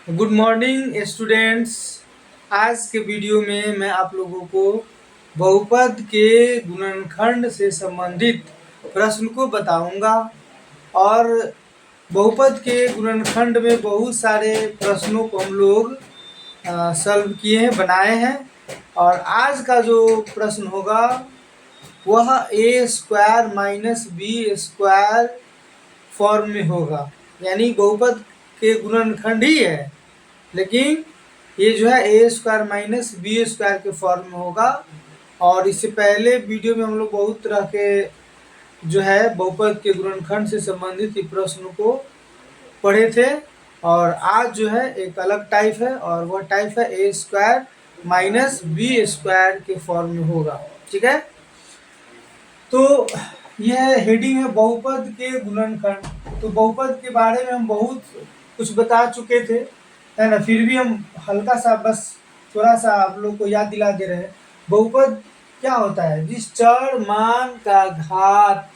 Good morning students. आज के video में मैं आप लोगों को बहुपद के गुणनखंड से संबंधित प्रश्न को बताऊंगा। और बहुपद के गुणनखंड में बहुत सारे प्रश्नों को हम लोग सॉल्व किए हैं, बनाए हैं। और आज का जो प्रश्न होगा वह A square minus B square form में होगा, यानी बहुपद के गुणनखंड ही है, लेकिन ये जो है A square minus B square के फॉर्म में होगा। और इससे पहले वीडियो में हम लोग बहुत तरह के जो है बहुपद के गुणनखंड से संबंधित प्रश्नों को पढ़े थे। और आज जो है एक अलग टाइप है, और वह टाइप है A square minus B square के फॉर्म में होगा। ठीक है, तो यह हेडिंग है बहुपद के गुणनखंड। तो बहुपद के बारे में हम बहुत कुछ बता चुके थे, है ना। फिर भी हम हल्का सा बस थोड़ा सा आप लोग को याद दिला दे रहे हैं। बहुपद क्या होता है? जिस चर मान का घात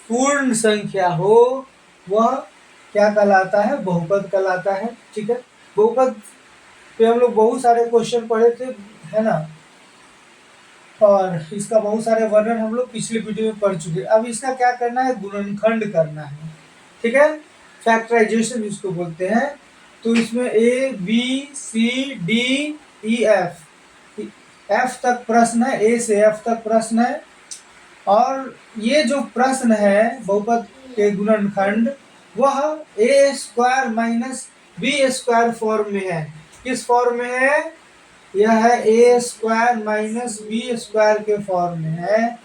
पूर्ण संख्या हो वह क्या कहलाता है? बहुपद कहलाता है। ठीक है, बहुपद पे हम लोग बहुत सारे क्वेश्चन पढ़े थे, है ना। और इसका बहुत सारे वर्णन हम लोग पिछले वीडियो में पढ़ चुके हैं। अब इसका क्या करना है? गुणनखंड करना है। ठीक है, फैक्टराइजेशन इसको बोलते हैं। तो इसमें A B C D E F तक प्रश्न है, ए से एफ तक प्रश्न है। और ये जो प्रश्न है बहुपद के गुणनखंड वह A square minus B square form में है। किस फॉर्म में है? यह है A square minus B square के फॉर्म में है।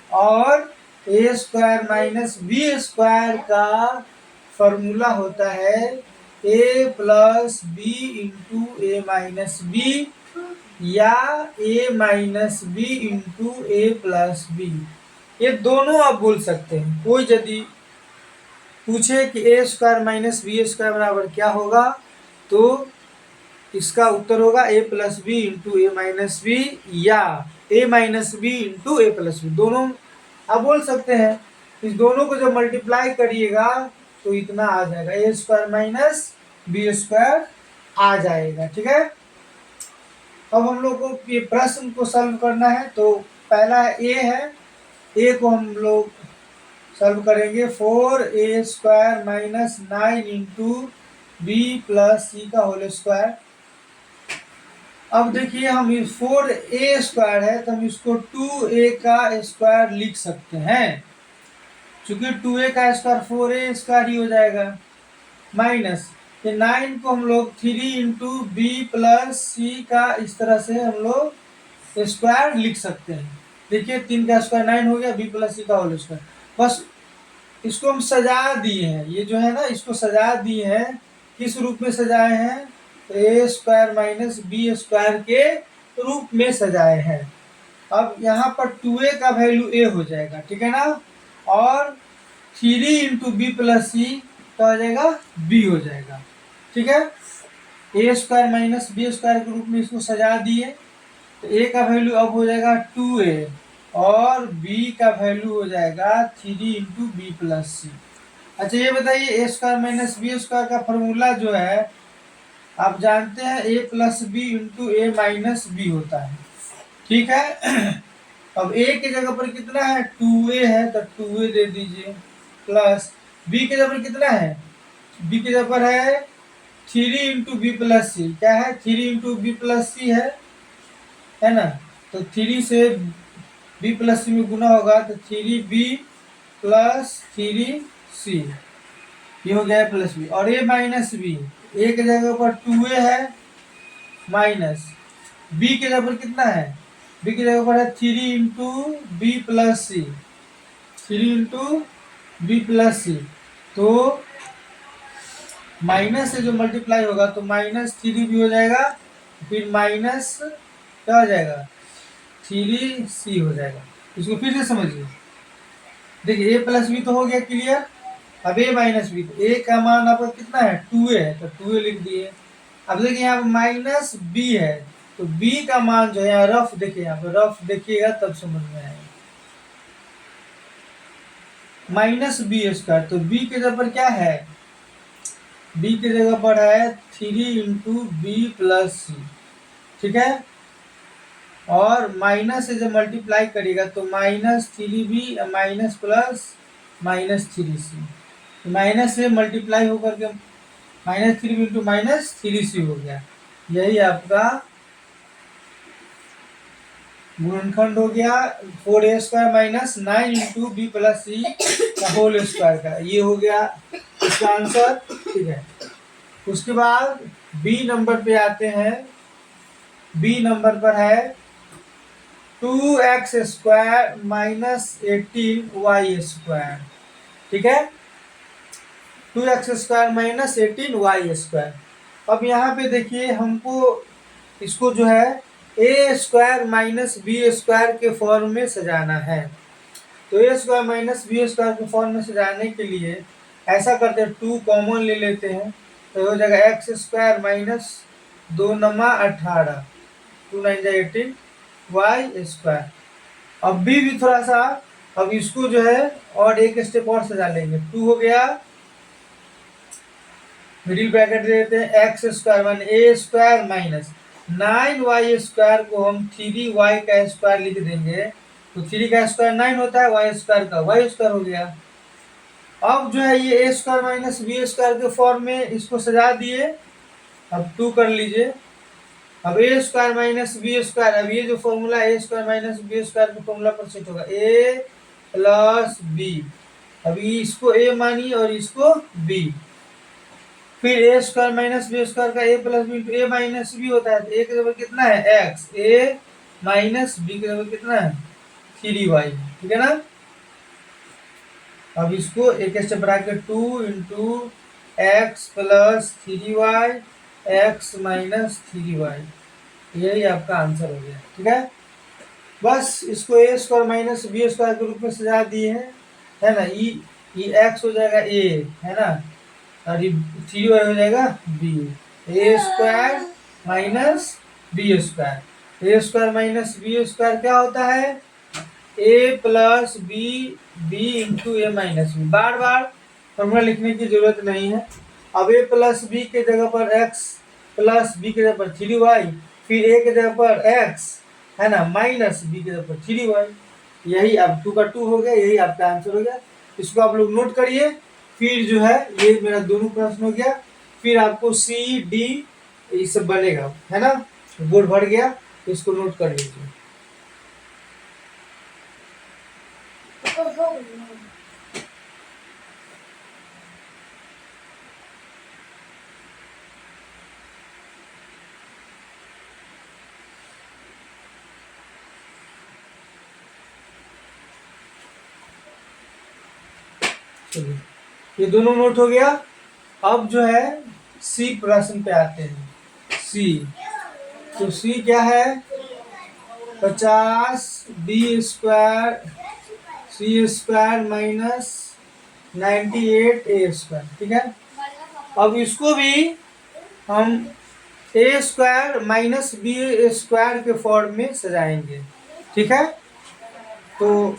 और A square minus B square का फॉर्मूला होता है A plus B into A minus B, या A minus B into A plus B. ये दोनों आप बोल सकते हैं। कोई यदि पूछे कि ए स्क्वायर माइनस बी स्क्वायर बराबर क्या होगा, तो इसका उत्तर होगा ए plus B into A minus B, या A minus B into A plus B. दोनों आप बोल सकते हैं। इस दोनों को जब मल्टीप्लाई करिएगा तो इतना आ जाएगा, ए स्क्वायर माइनस बी स्क्वायर आ जाएगा। ठीक है, अब हम लोग को ये प्रश्न को सॉल्व करना है। तो पहला ए है, ए को हम लोग सॉल्व करेंगे। 4a square minus 9 into B plus C का होल स्क्वायर। अब देखिए, हम 4a स्क्वायर है तो हम इसको 2a का स्क्वायर लिख सकते हैं, क्योंकि 2a का स्क्वायर 4a स्क्वायर ही हो जाएगा। माइनस ये 9 को हम लोग 3 इंटू बी प्लस सी का इस तरह से हम लोग स्क्वायर लिख सकते हैं। देखिए 3 का स्क्वायर 9 हो गया, बी प्लस सी का होल स्क्वायर। बस इसको हम सजा दिए हैं, ये जो है ना इसको सजा दिए हैं। किस रूप में सजाए हैं? ए स्क्वायर माइनस बी स्क्वायर के रूप में सजाए हैं। अब यहाँ पर 2a का वैल्यू a हो जाएगा, ठीक है ना। और 3 इंटू बी प्लस सी क्या हो जाएगा? b हो जाएगा। ठीक है, A square minus B square के रूप में इसको सजा दिए। तो a का वैल्यू अब हो जाएगा 2a, और b का वैल्यू हो जाएगा 3 इंटू बी प्लस सी। अच्छा ये बताइए, ए स्क्वायर माइनस बी स्क्वायर का फॉर्मूला जो है आप जानते हैं, ए plus B into A minus B होता है। ठीक है, अब ए की जगह पर कितना है? 2a है, तो 2a दे दीजिए, प्लस बी की जगह पर कितना है? बी की जगह पर है 3 इंटू बी प्लस सी। क्या है? 3 इंटू बी प्लस सी है ना। तो 3 से बी प्लस सी में गुना होगा तो 3b प्लस 3c, ये हो गया प्लस बी। और ए माइनस बी, ए की जगह पर 2a है, माइनस बी की जगह पर कितना है? बी की जगह पर है 3 इंटू बी प्लस सी, 3 इंटू बी प्लस सी। तो माइनस से जो मल्टीप्लाई होगा तो माइनस 3 भी हो जाएगा, फिर माइनस क्या हो जाएगा? 3c हो जाएगा। इसको फिर से समझिए। देखिए ए प्लस बी तो हो गया क्लियर। अब ए माइनस बी, तो ए का मान आपका कितना है? 2a है, तो 2a लिख दिए। अब देखिए यहाँ पर माइनस बी है, तो बी का मान जो है यहाँ रफ देखिए, यहाँ पे रफ देखिएगा तब समझ में आएगा। माइनस बी स्क्वायर, तो बी के जगह पर क्या है? बी की जगह पर है 3 इंटू बी प्लस सी, ठीक है। और माइनस से जब मल्टीप्लाई करेगा तो -3b minus plus -3c, minus से मल्टीप्लाई होकर के -3b इंटू -3c हो गया। यही आपका गुणनखंड हो गया 4a² minus 9 into B plus C का होल स्क्वायर का, ये हो गया इसका आंसर, ठीक है। उसके बाद बी नंबर पे आते हैं। बी नंबर पर है 2x² माइनस 18y², ठीक है। 2x² minus 18y²। अब यहाँ पे देखिए हमको इसको जो है a² माइनस b² के फॉर्म में सजाना है। तो a² माइनस b² के फॉर्म में सजाने के लिए ऐसा करते हैं, 2 कॉमन ले लेते हैं तो हो जाएगा x² माइनस 2 नमा 18, 2 9 18 y²। अब भी थोड़ा सा, अब इसको जो है और एक स्टेप और सजा लेंगे। 2 हो गया, मिडिल ब्रैकेट दे देते हैं, x² माने a² माइनस 9y² को हम 3y का स्क्वायर लिख देंगे, तो 3 का स्क्वायर 9 होता है, y² का y² हो गया। अब जो है ये a² माइनस b² के फॉर्म में इसको सजा दिए। अब 2 कर लीजिए। अब a² माइनस b², अब ये जो फॉर्मूला a² माइनस b² के फॉर्मूला पर सेट होगा, a प्लस b। अभी इसको a मानिए और इसको b, फिर a² माइनस b² का a plus b into a minus b होता है, तो a के जगह कितना है x, a माइनस b के जगह कितना है 3y, ठीक है ना। अब इसको एक स्टेप बढ़ा के 2 into x plus 3y x minus 3y, यही आपका आंसर हो गया, ठीक है। बस इसको a² माइनस b² के रूप में सजा दिए हैं, है ना। ये x हो जाएगा a, है ना, और ये 3y हो जाएगा b। a² minus b², a² minus b² क्या होता है a plus b into a minus B. बार बार फॉर्मूला लिखने की जरूरत नहीं है। अब a प्लस b के जगह पर x प्लस b के जगह पर 3y, फिर a के जगह पर x, है ना, माइनस b के जगह पर 3y, यही अब 2 का 2 हो गया, यही आपका आंसर हो गया। इसको आप लोग नोट करिए। फिर जो है ये मेरा दोनों प्रश्न हो गया, फिर आपको सी डी ये सब बनेगा, है ना, बोर्ड भर गया, इसको नोट कर लीजिए। चलिए, ये दोनों नोट हो गया। अब जो है सी प्रश्न पे आते हैं। सी, तो सी क्या है 50b² c² माइनस 98a², ठीक है। अब इसको भी हम a² माइनस b² के फॉर्म में सजाएंगे, ठीक है। तो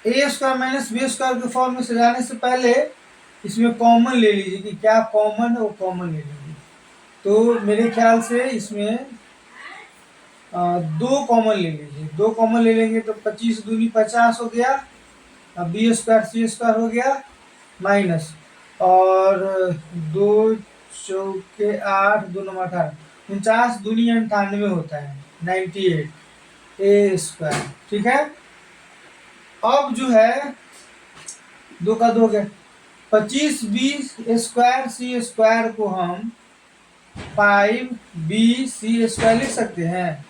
a² माइनस b² के फॉर्म में सजाने से पहले इसमें कॉमन ले लीजिए कि क्या कॉमन है, वो कॉमन ले लीजिए। तो मेरे ख्याल से इसमें 2 कॉमन ले लीजिए। 2 कॉमन ले लेंगे तो 25 दूनी 50 हो गया, अब b² c² हो गया माइनस, और 2 चौके 8 2 9 18, 49 दूनी 98 होता है 98a², ठीक है। अब जो है 2 का 2 हो गया, 25b² c² को हम 5bc² लिख सकते हैं।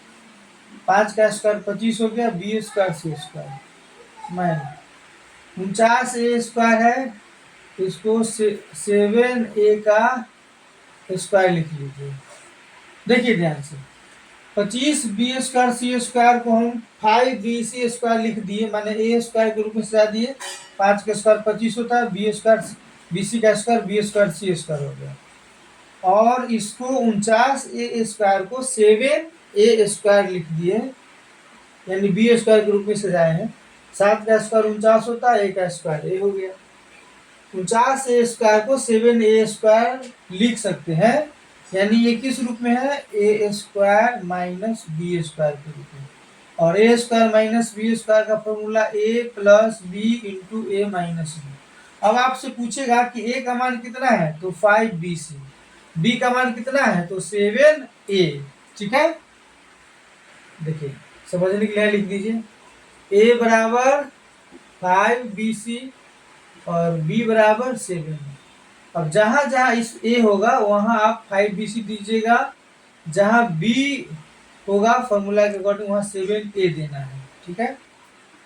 5 का स्क्वायर 25 हो गया, b² c² माइनस 49a² है, इसको 7a का स्क्वायर लिख लीजिए। देखिए ध्यान से, 25b² c² को हम 5bc² लिख दिए, माने a² के रूप में सजा दिए। 5 का स्क्वायर 25 होता है, b² bc का स्क्वायर b² c² हो गया, और इसको 49a² को 7a² लिख दिए, यानी b² के रूप में सजाए हैं। 7 का स्क्वायर 49 होता है, a का स्क्वायर a हो गया, 49a² को 7a² लिख सकते हैं, यानी ये किस रूप में है, a² माइनस b² के रूप में। और a² माइनस b² का formula a plus B into a minus B. अब आपसे पूछेगा कि a का मान कितना है, तो 5bc, b का मान कितना है, तो 7a। ठीक है, देखिए समझने के लिए लिख दीजिए, a बराबर 5bc और b बराबर 7। अब जहां जहां इस a होगा वहां आप 5bc दीजिएगा, जहां b होगा फॉर्मूला के अकॉर्डिंग वहां 7a देना है। ठीक है,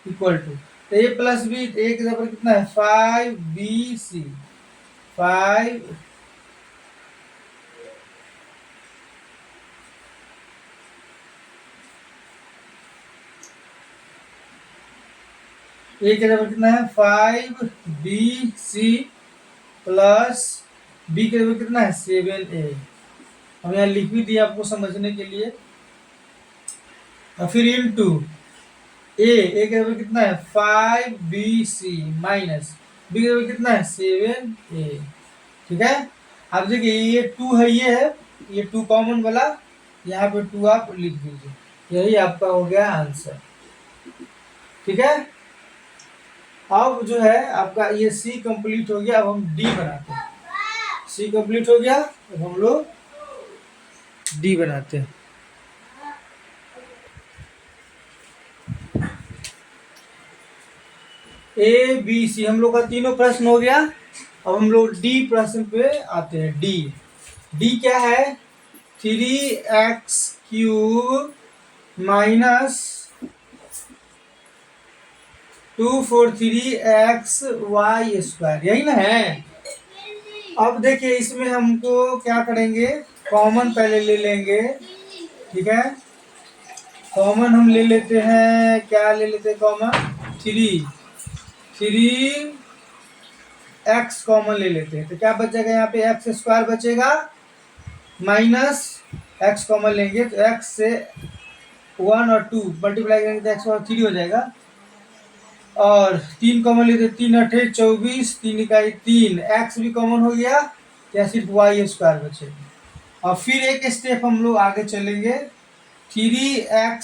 इक्वल टू, तो a प्लस बी, a के जगह कितना है, 5bc, 5 a के जगह कितना है, 5bc प्लस b के जगह कितना है, 7a। हम यहाँ लिख भी दिया आपको समझने के लिए। और फिर इंटू ए के बराबर कितना है, 5bc माइनस बी के बराबर कितना है, 7a। ठीक है, अब देखिए ये 2 है, ये 2 कॉमन वाला, यहाँ पे 2 आप लिख दीजिए, यही आपका हो गया आंसर। ठीक है, अब जो है आपका ये सी कंप्लीट हो गया। अब हम डी बनाते हैं। सी कंप्लीट हो गया, अब हम लोग डी बनाते हैं। ए बी सी हम लोग का तीनों प्रश्न हो गया। अब हम लोग डी प्रश्न पे आते हैं। डी डी क्या है, 3x³ माइनस 243xy², यही ना है। अब देखिए इसमें हमको क्या करेंगे, कॉमन पहले ले लेंगे। ठीक है, कॉमन हम ले लेते हैं, क्या ले लेते हैं कॉमन, 3x कॉमन ले लेते हैं, तो क्या बचेगा यहाँ पे, x² बचेगा माइनस x कॉमन लेंगे तो x से 1 और 2 मल्टीप्लाई करेंगे तो x और 3 हो जाएगा। और 3 कॉमन लेते, 3 अठे 24, 3 इकाई 3, x भी कॉमन हो गया, या सिर्फ y² बचेगा। और फिर एक स्टेप हम लोग आगे चलेंगे, 3x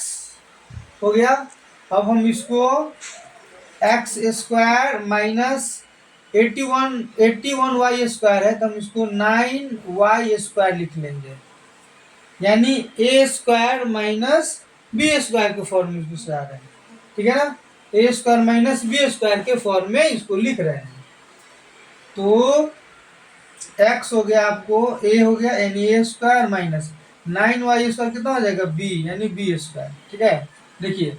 हो गया। अब हम इसको x² माइनस 81y² है, तो हम इसको 9y² लिख लेंगे, यानी a² माइनस b² के फॉर्म में इसको आ रहा है। ठीक है ना, a² माइनस b² के फॉर्म में इसको लिख रहे हैं। तो x हो गया आपको, a हो गया यानी a² माइनस 9y² कितना हो जाएगा, b यानी b²। ठीक है, देखिए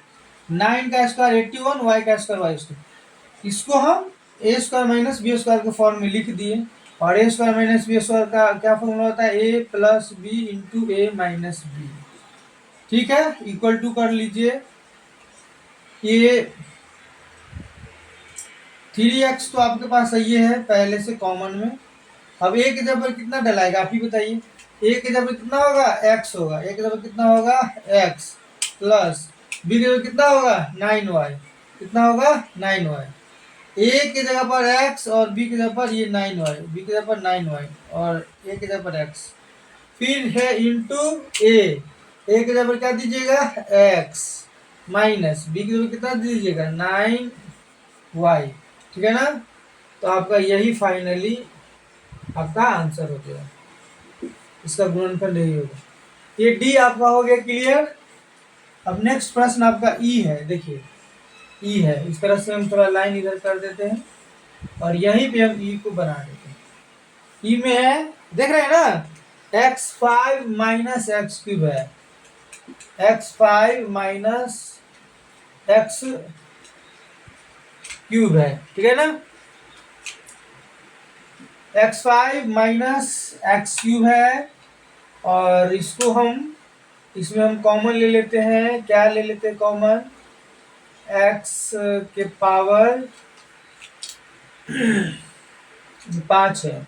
9 का स्क्वायर 81, y का स्क्वायर y², इसको हम a² माइनस b² के फॉर्म में लिख दिए। और a² माइनस b² का क्या फॉर्मूला होता है, a plus B into a minus B. ठीक है, इक्वल टू कर लीजिए, ये 3x तो आपके पास ये है पहले से कॉमन में। अब a के जगह कितना डलाएगा, आप ही बताइए। a के जगह कितना होगा, x होगा, a के जगह कितना होगा, x प्लस b के जगह कितना होगा, 9y, कितना होगा, 9y। a के जगह पर x और b के जगह पर ये 9y, b के जगह पर 9y और a के जगह पर x, फिर है इंटू a के जगह पर क्या दीजिएगा, x माइनस b के जगह कितना दीजिएगा, 9y। ठीक है ना, तो आपका यही फाइनली आपका आंसर हो गया, इसका गुणनफल यही होगा। ये डी आपका हो गया क्लियर। अब नेक्स्ट प्रश्न आपका ई है, देखिए ई है, इस तरह से हम थोड़ा लाइन इधर कर देते हैं और यहीं पे हम ई को बना देते हैं। ई में है, देख रहे हैं ना, x5 माइनस x³ है, x5 माइनस x³ है। ठीक है ना, x5 माइनस x³ है, और इसको हम इसमें हम कॉमन ले लेते हैं, क्या ले लेते हैं कॉमन, x के पावर 5 है,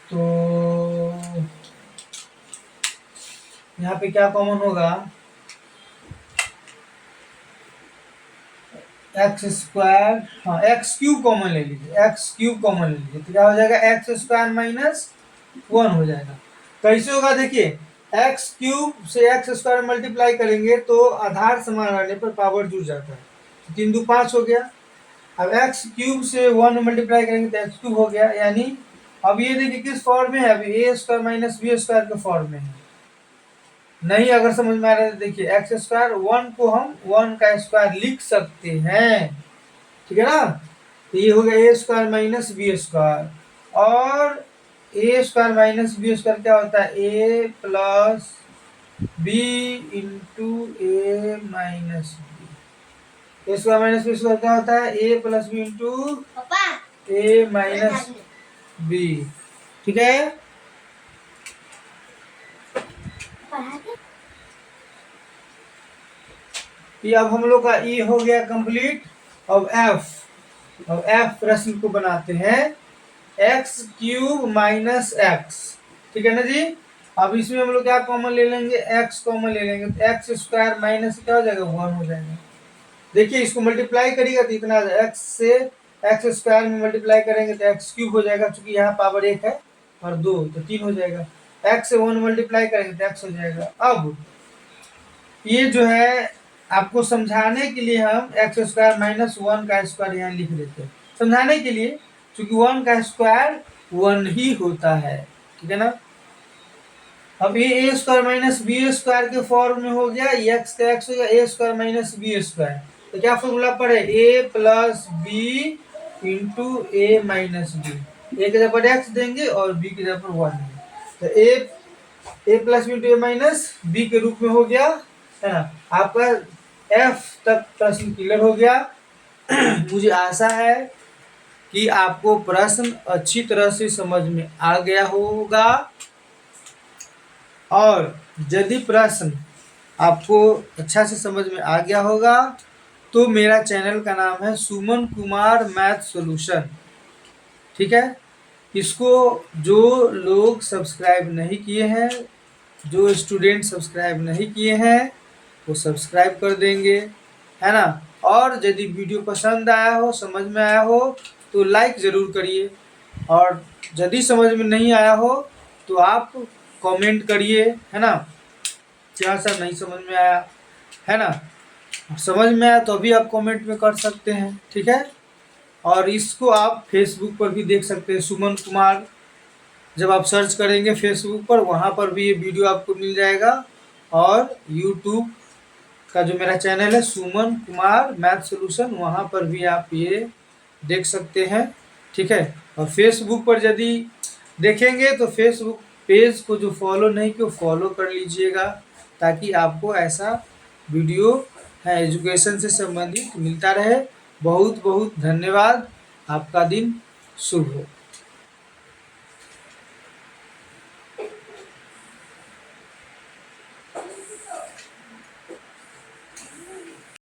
तो यहाँ पे क्या कॉमन होगा, एक्स स्क्वायर, हाँ एक्स क्यूब कॉमन ले लीजिए, एक्स क्यूब कॉमन ले लीजिए तो क्या हो जाएगा, एक्स स्क्वायर माइनस 1 हो जाएगा। कैसे होगा देखिए, एक्स क्यूब से एक्स स्क्वायर मल्टीप्लाई करेंगे तो आधार समान रहने पर पावर जुड़ जाता है, तो 3 2 5 हो गया। अब एक्स क्यूब से 1 मल्टीप्लाई करेंगे तो एक्स क्यूब हो गया, यानी अब ये देखिए किस फॉर्म में है, अभी ए स्क्वायर माइनस बी स्क्वायर के फॉर्म में है। नहीं अगर समझ में आ रहा है तो देखिए, एक्स स्क्वायर 1 को हम 1 का स्क्वायर लिख सकते हैं, ठीक है ना। तो ये हो गया ए स्क्वायर माइनस बी स्क्वायर, और A square minus B square क्या होता है, A plus B into A minus B. A square minus B square क्या होता है, A plus B into A minus B, ठीक है। ये अब हम लोग का ई हो गया कंप्लीट। अब एफ प्रश्न को बनाते हैं, एक्स क्यूब माइनस एक्स, ठीक है ना जी। अब इसमें हम लोग क्या कॉमन ले लेंगे, एक्स कॉमन ले लेंगे तो एक्स स्क्वायर माइनस क्या हो जाएगा, 1 हो जाएगा। देखिए इसको मल्टीप्लाई करिएगा तो इतना एक्स से एक्स स्क्वायर में मल्टीप्लाई करेंगे तो एक्स क्यूब हो जाएगा, चूंकि यहाँ पावर 1 है और 2 तो 3 हो जाएगा। एक्स से 1 मल्टीप्लाई करेंगे तो एक्स हो जाएगा। अब ये जो है आपको समझाने के लिए हम एक्स स्क्वायर माइनस 1 का स्क्वायर यहाँ लिख देते हैं, समझाने के लिए, क्योंकि 1 का स्क्वायर 1 ही होता है, ठीक है ना। अब ये ए स्क्वायर माइनस बी स्क्वायर के फॉर्म में हो गया, एक्स का एक्स हो गया ए स्क्वायर माइनस बी स्क्वायर, तो क्या फॉर्मूला पड़े, ए plus B into A minus B. ए के जगह पर एक्स देंगे और बी के जगह पर 1 देंगे, तो ए plus B into A minus B के रूप में हो गया, है ना। आपका एफ तक प्रश्न क्लियर हो गया। मुझे आशा है कि आपको प्रश्न अच्छी तरह से समझ में आ गया होगा, और यदि प्रश्न आपको अच्छा से समझ में आ गया होगा तो मेरा चैनल का नाम है सुमन कुमार मैथ सॉल्यूशन, ठीक है। इसको जो लोग सब्सक्राइब नहीं किए हैं, जो स्टूडेंट सब्सक्राइब नहीं किए हैं वो सब्सक्राइब कर देंगे, है ना। और यदि वीडियो पसंद आया हो, समझ में आया हो तो लाइक ज़रूर करिए, और यदि समझ में नहीं आया हो तो आप कमेंट करिए, है ना, क्या सर नहीं समझ में आया, है ना। समझ में आया तो अभी आप कमेंट में कर सकते हैं, ठीक है। और इसको आप फेसबुक पर भी देख सकते हैं, सुमन कुमार जब आप सर्च करेंगे फेसबुक पर, वहाँ पर भी ये वीडियो आपको मिल जाएगा, और यूट्यूब का जो मेरा चैनल है सुमन कुमार मैथ सॉल्यूशन, वहाँ पर भी आप ये देख सकते हैं, ठीक है। और फेसबुक पर यदि देखेंगे तो फेसबुक पेज को जो फॉलो नहीं किया फॉलो कर लीजिएगा, ताकि आपको ऐसा वीडियो है एजुकेशन से संबंधित मिलता रहे। बहुत बहुत धन्यवाद, आपका दिन शुभ हो।